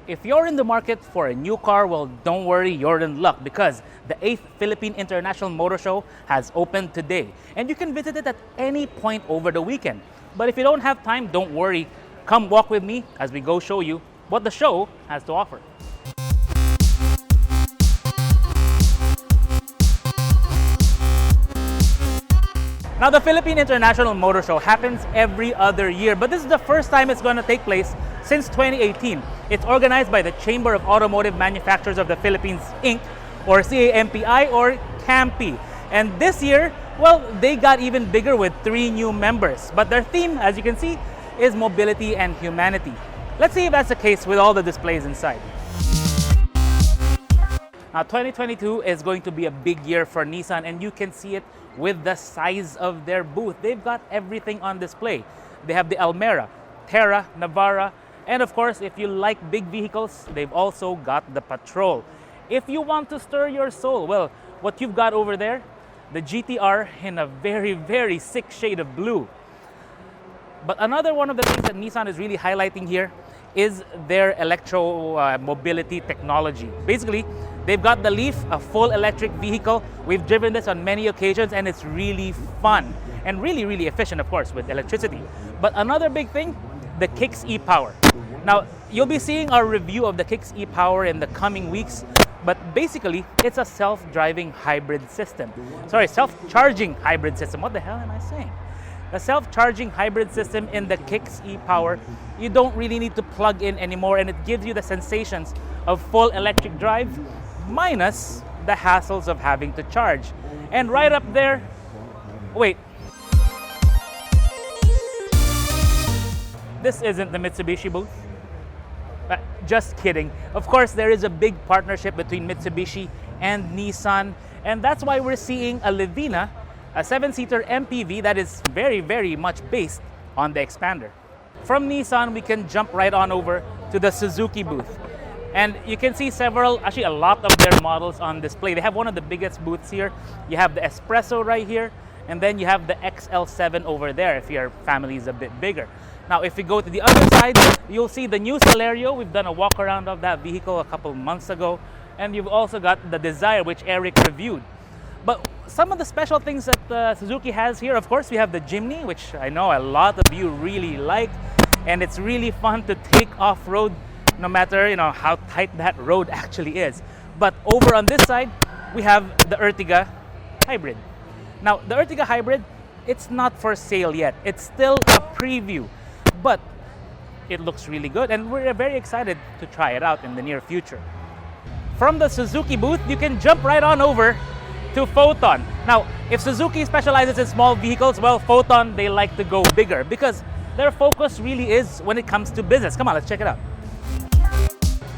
If you're in the market for a new car, well, don't worry, you're in luck because the 8th Philippine International Motor Show has opened today and you can visit it at any point over the weekend. But if you don't have time, don't worry. Come walk with me as we go show you what the show has to offer. Now, the Philippine International Motor Show happens every other year, but this is the first time it's going to take place since 2018. It's organized by the Chamber of Automotive Manufacturers of the Philippines, Inc., or CAMPI, or CAMPI. And this year, well, they got even bigger with 3 new members. But their theme, as you can see, is mobility and humanity. Let's see if that's the case with all the displays inside. Now, 2022 is going to be a big year for Nissan, and you can see it with the size of their booth. They've got everything on display. They have the Almera, Terra, Navara, and of course, if you like big vehicles, they've also got the Patrol. If you want to stir your soul, well, what you've got over there, the GTR in a very, very sick shade of blue. But another one of the things that Nissan is really highlighting here is their electro-mobility technology. Basically, they've got the Leaf, a full electric vehicle. We've driven this on many occasions and it's really fun and really, really efficient, of course, with electricity. But another big thing, the Kicks e-Power. Now, you'll be seeing our review of the Kicks e-Power in the coming weeks, but basically, it's a self-driving hybrid system. Sorry, self-charging hybrid system. What the hell am I saying? The self-charging hybrid system in the Kicks e-Power, you don't really need to plug in anymore, and it gives you the sensations of full electric drive minus the hassles of having to charge. And right up there, wait, this isn't the Mitsubishi booth. Just kidding. Of course, there is a big partnership between Mitsubishi and Nissan, and that's why we're seeing a Livina, a 7-seater MPV that is very, very much based on the Expander. From Nissan, we can jump right on over to the Suzuki booth. And you can see actually a lot of their models on display. They have one of the biggest booths here. You have the Espresso right here, and then you have the XL7 over there if your family is a bit bigger. Now, if we go to the other side, you'll see the new Celerio. We've done a walk around of that vehicle a couple months ago. And you've also got the Desire, which Eric reviewed. But some of the special things that Suzuki has here, of course, we have the Jimny, which I know a lot of you really like. And it's really fun to take off-road, no matter how tight that road actually is. But over on this side, we have the Ertiga Hybrid. Now, the Ertiga Hybrid, it's not for sale yet. It's still a preview. But it looks really good, and we're very excited to try it out in the near future. From the Suzuki booth, you can jump right on over to Foton. Now, if Suzuki specializes in small vehicles, well, Foton, they like to go bigger because their focus really is when it comes to business. Come on, let's check it out.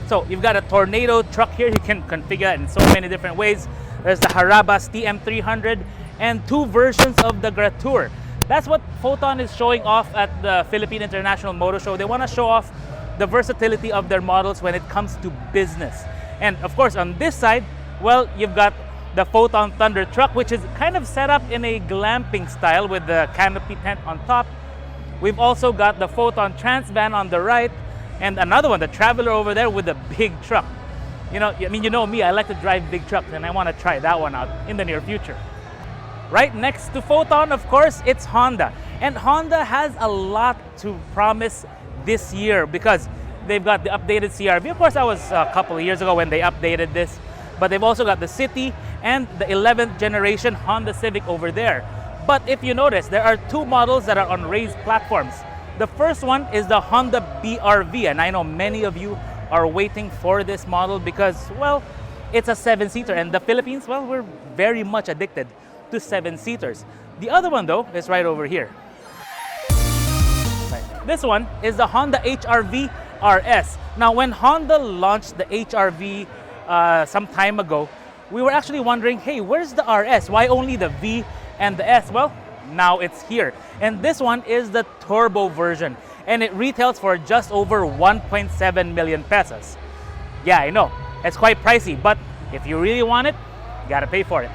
So, you've got a Tornado truck here. You can configure it in so many different ways. There's the Harabas TM300 and 2 versions of the Gratour. That's what Foton is showing off at the Philippine International Motor Show. They want to show off the versatility of their models when it comes to business. And of course, on this side, well, you've got the Foton Thunder truck, which is kind of set up in a glamping style with the canopy tent on top. We've also got the Foton Trans Van on the right, and another one, the Traveler over there with a big truck. You know me, I like to drive big trucks, and I want to try that one out in the near future. Right next to Foton, of course, it's Honda. And Honda has a lot to promise this year because they've got the updated CR-V. Of course, that was a couple of years ago when they updated this. But they've also got the City and the 11th generation Honda Civic over there. But if you notice, there are 2 models that are on raised platforms. The first one is the Honda BR-V, and I know many of you are waiting for this model because, well, it's a 7-seater. And the Philippines, well, we're very much addicted to 7-seaters. The other one, though, is right over here. This one is the Honda HR-V RS. Now, when Honda launched the HR-V some time ago, we were actually wondering, hey, where's the RS? Why only the V and the S? Well, now it's here. And this one is the turbo version, and it retails for just over 1.7 million pesos. Yeah, I know, it's quite pricey, but if you really want it, you gotta pay for it.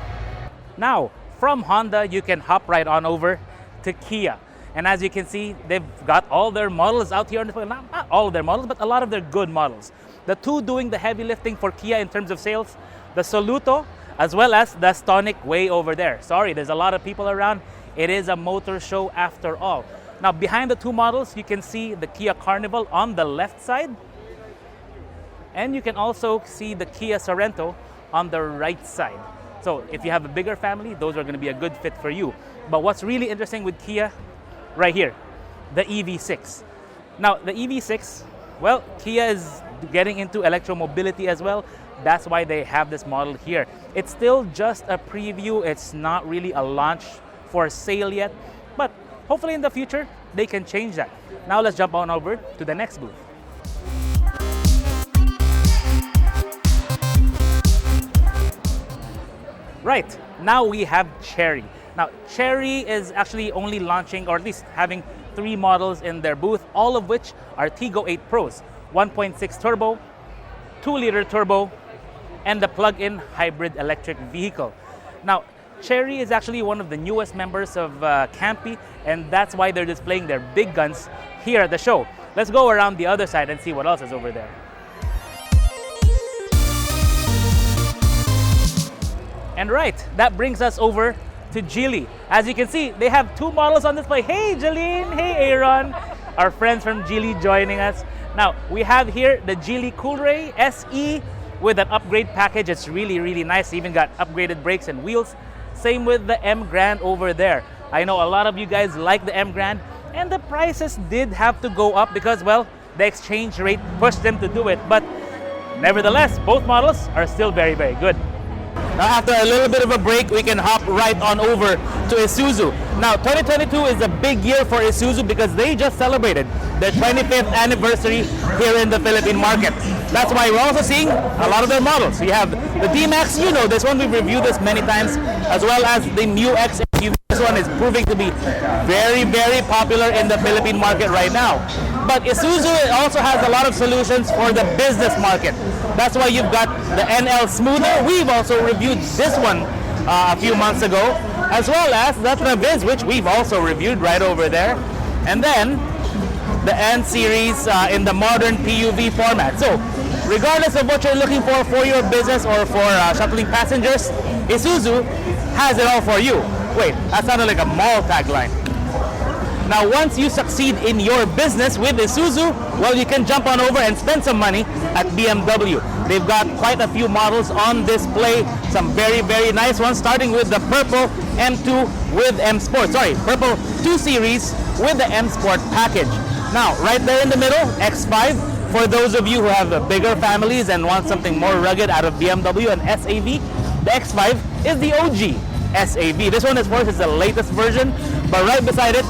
Now, from Honda, you can hop right on over to Kia. And as you can see, they've got all their models out here on display. Not all of their models, but a lot of their good models. The two doing the heavy lifting for Kia in terms of sales, the Soluto, as well as the Stonic way over there. Sorry, there's a lot of people around. It is a motor show after all. Now, behind the two models, you can see the Kia Carnival on the left side. And you can also see the Kia Sorento on the right side. So if you have a bigger family, those are going to be a good fit for you. But what's really interesting with Kia, right here, the EV6. Now, the EV6, well, Kia is getting into electromobility as well. That's why they have this model here. It's still just a preview. It's not really a launch for sale yet. But hopefully in the future, they can change that. Now let's jump on over to the next booth. Right, now we have Chery. Now, Chery is actually only launching, or at least having 3 models in their booth, all of which are Tigo 8 Pros, 1.6 turbo, 2-liter turbo, and the plug-in hybrid electric vehicle. Now, Chery is actually one of the newest members of Campy, and that's why they're displaying their big guns here at the show. Let's go around the other side and see what else is over there. And right, that brings us over to Geely. As you can see, they have 2 models on display. Hey Jeline, hey Aaron, our friends from Geely joining us. Now, we have here the Geely Coolray SE with an upgrade package. It's really, really nice. Even got upgraded brakes and wheels. Same with the M Grand over there. I know a lot of you guys like the M Grand, and the prices did have to go up because, well, the exchange rate pushed them to do it. But nevertheless, both models are still very, very good. Now, after a little bit of a break, we can hop right on over to Isuzu. Now, 2022 is a big year for Isuzu because they just celebrated their 25th anniversary here in the Philippine market. That's why we're also seeing a lot of their models. We have the D-Max, you know this one, we've reviewed this many times, as well as the Mu X SUV. This one is proving to be very, very popular in the Philippine market right now. But Isuzu also has a lot of solutions for the business market. That's why you've got the NL Smoother. We've also reviewed this one a few months ago, as well as the Traviz, which we've also reviewed right over there. And then the N series in the modern PUV format. So regardless of what you're looking for your business or for shuttling passengers, Isuzu has it all for you. Wait, that sounded like a mall tagline. Now, once you succeed in your business with Isuzu, well, you can jump on over and spend some money at BMW. They've got quite a few models on display, some very, very nice ones, starting with the purple M2 with M Sport. Sorry, purple 2 Series with the M Sport package. Now, right there in the middle, X5. For those of you who have bigger families and want something more rugged out of BMW and SAV, the X5 is the OG SAV. This one, of course, is the latest version, but right beside it,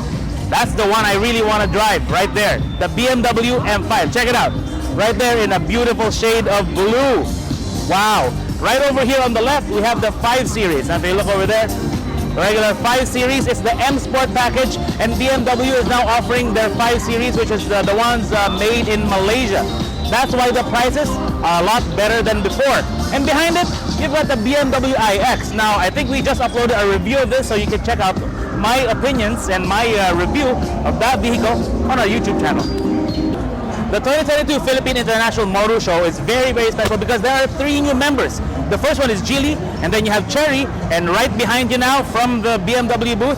that's the one I really want to drive, right there. The BMW M5. Check it out. Right there in a beautiful shade of blue. Wow. Right over here on the left, we have the 5 Series. Now, if you look over there, the regular 5 Series is the M Sport package, and BMW is now offering their 5 Series, which is the ones made in Malaysia. That's why the prices are a lot better than before. And behind it, you've got the BMW iX. Now, I think we just uploaded a review of this, so you can check out my opinions and my review of that vehicle on our YouTube channel. The 2022 Philippine International Motor Show is very, very special because there are 3 new members. The first one is Geely, and then you have Chery, and right behind you now from the BMW booth,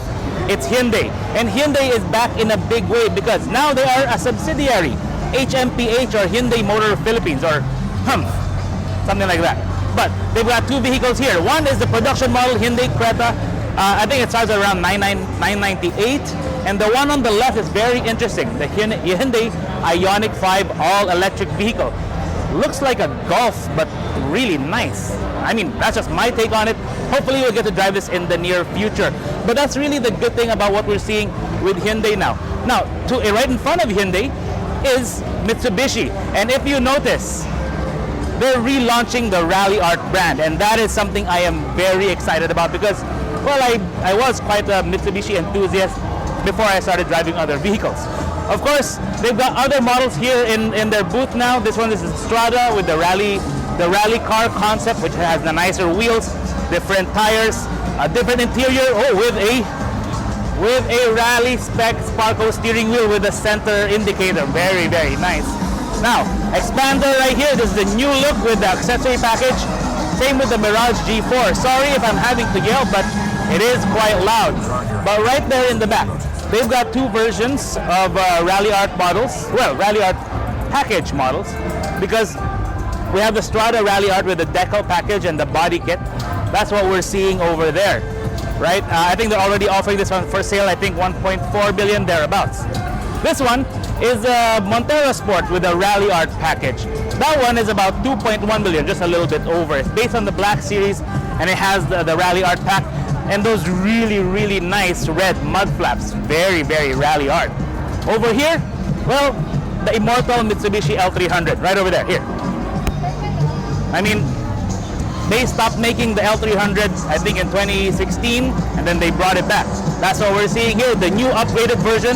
it's Hyundai. And Hyundai is back in a big way because now they are a subsidiary, HMPH or Hyundai Motor Philippines, or HMPH, something like that. But they've got 2 vehicles here. One is the production model Hyundai Creta. I think it starts at around $998, and the one on the left is very interesting, the Hyundai Ioniq 5 all-electric vehicle. Looks like a Golf, but really nice. I mean, that's just my take on it. Hopefully we'll get to drive this in the near future. But that's really the good thing about what we're seeing with Hyundai now. Now, right in front of Hyundai is Mitsubishi, and if you notice, they're relaunching the Rally Art brand, and that is something I am very excited about because, well, I was quite a Mitsubishi enthusiast before I started driving other vehicles. Of course, they've got other models here in their booth now. This one is the Strada with the rally car concept, which has the nicer wheels, different tires, a different interior, with a with a rally spec Sparco steering wheel with a center indicator. Very, very nice. Now, expander right here. This is the new look with the accessory package. Same with the Mirage G4. Sorry if I'm having to yell, but it is quite loud. But right there in the back, they've got two versions of Rally Art models. Well, Rally Art package models, because we have the Strada Rally Art with the decal package and the body kit. That's what we're seeing over there, right? I think they're already offering this one for sale. I think 1.4 billion thereabouts. This one is a Montero Sport with a Rally Art package. That one is about 2.1 billion, just a little bit over. It's based on the Black Series, and it has the Rally Art pack and those really, really nice red mud flaps. Very, very Rally Art. Over here, well, the immortal Mitsubishi L300, right over there. Here. I mean, they stopped making the L300, I think, in 2016, and then they brought it back. That's what we're seeing here, the new upgraded version,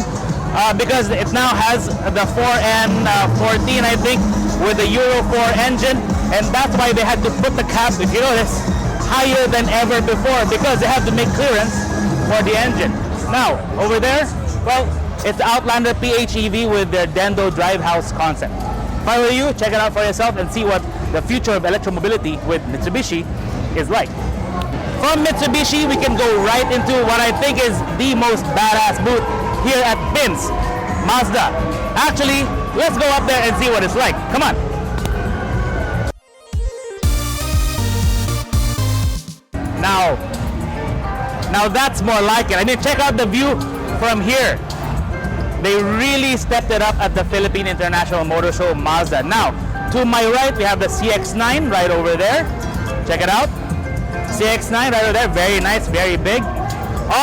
because it now has the 4N14, I think, with the Euro 4 engine, and that's why they had to put the cap, if you notice, higher than ever before, because they have to make clearance for the engine. Now, over there, well, it's the Outlander PHEV with their Dendo Drivehouse concept. If I were you, check it out for yourself and see what the future of electromobility with Mitsubishi is like. From Mitsubishi, we can go right into what I think is the most badass booth here at PIMS, Mazda. Actually, let's go up there and see what it's like. Come on. Now that's more like it. I mean, check out the view from here. They really stepped it up at the Philippine International Motor Show, Mazda. Now, to my right, we have the CX-9 right over there. Check it out. CX-9 right over there, very nice, very big.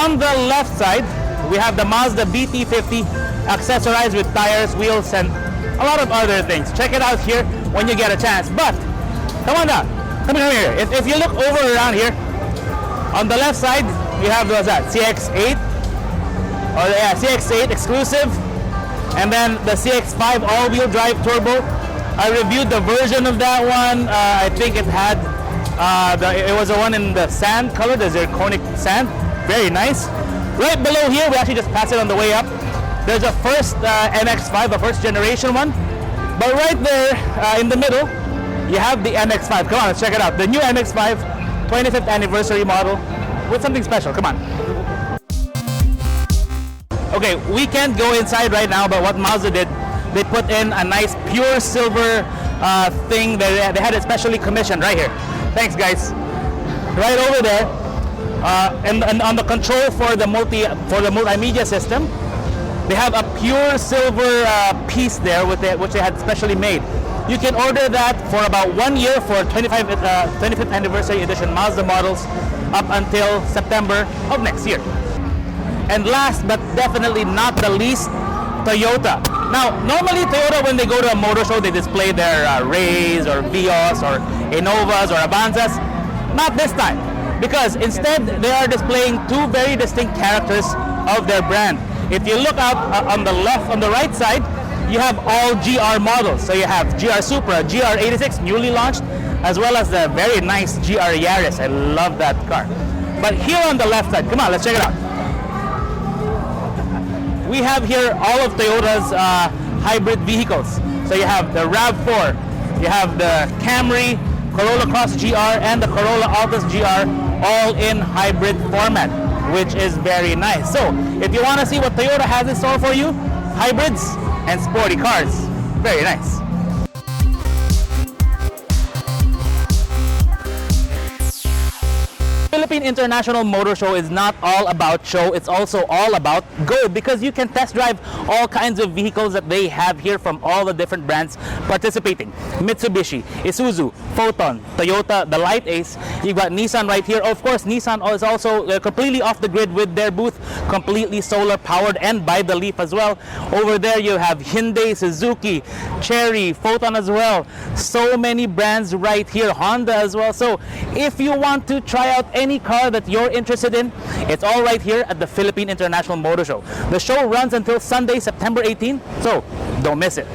On the left side, we have the Mazda BT50 accessorized with tires, wheels, and a lot of other things. Check it out here when you get a chance. But, come on down. Come here. If you look over around here, on the left side, you have, what's that, CX-8. Or yeah, CX-8 exclusive. And then the CX-5 all-wheel drive turbo. I reviewed the version of that one. I think it had, it was the one in the sand color, the zirconic sand. Very nice. Right below here, we actually just passed it on the way up. There's a first MX-5, a first generation one. But right there in the middle, you have the MX-5. Come on, let's check it out. The new MX-5, 25th anniversary model with something special. Come on. Okay, we can't go inside right now, but what Mazda did, they put in a nice pure silver thing that they had it specially commissioned right here. Thanks, guys. Right over there, and on the control for the multimedia system, they have a pure silver piece there which they had specially made. You can order that for about 1 year for 25th anniversary edition Mazda models up until September of next year. And last but definitely not the least, Toyota. Now, normally Toyota, when they go to a motor show, they display their Rays or Vios or Innovas or Avanzas. Not this time, because instead they are displaying two very distinct characters of their brand. If you look out on the left, on the right side, you have all GR models. So you have GR Supra, GR86, newly launched, as well as the very nice GR Yaris. I love that car. But here on the left side, come on, let's check it out. We have here all of Toyota's hybrid vehicles. So you have the RAV4, you have the Camry, Corolla Cross GR, and the Corolla Altis GR, all in hybrid format, which is very nice. So if you want to see what Toyota has in store for you, hybrids and sporty cars, very nice. Philippine International Motor Show is not all about show, it's also all about go, because you can test drive all kinds of vehicles that they have here from all the different brands participating. Mitsubishi, Isuzu, Foton, Toyota, the Light Ace. You've got Nissan right here. Of course, Nissan is also completely off the grid with their booth, completely solar powered and by the leaf as well. Over there you have Hyundai, Suzuki, Chery, Foton as well. So many brands right here, Honda as well. So if you want to try out any car that you're interested in, it's all right here at the Philippine International Motor Show. The show runs until Sunday, September 18th, so don't miss it.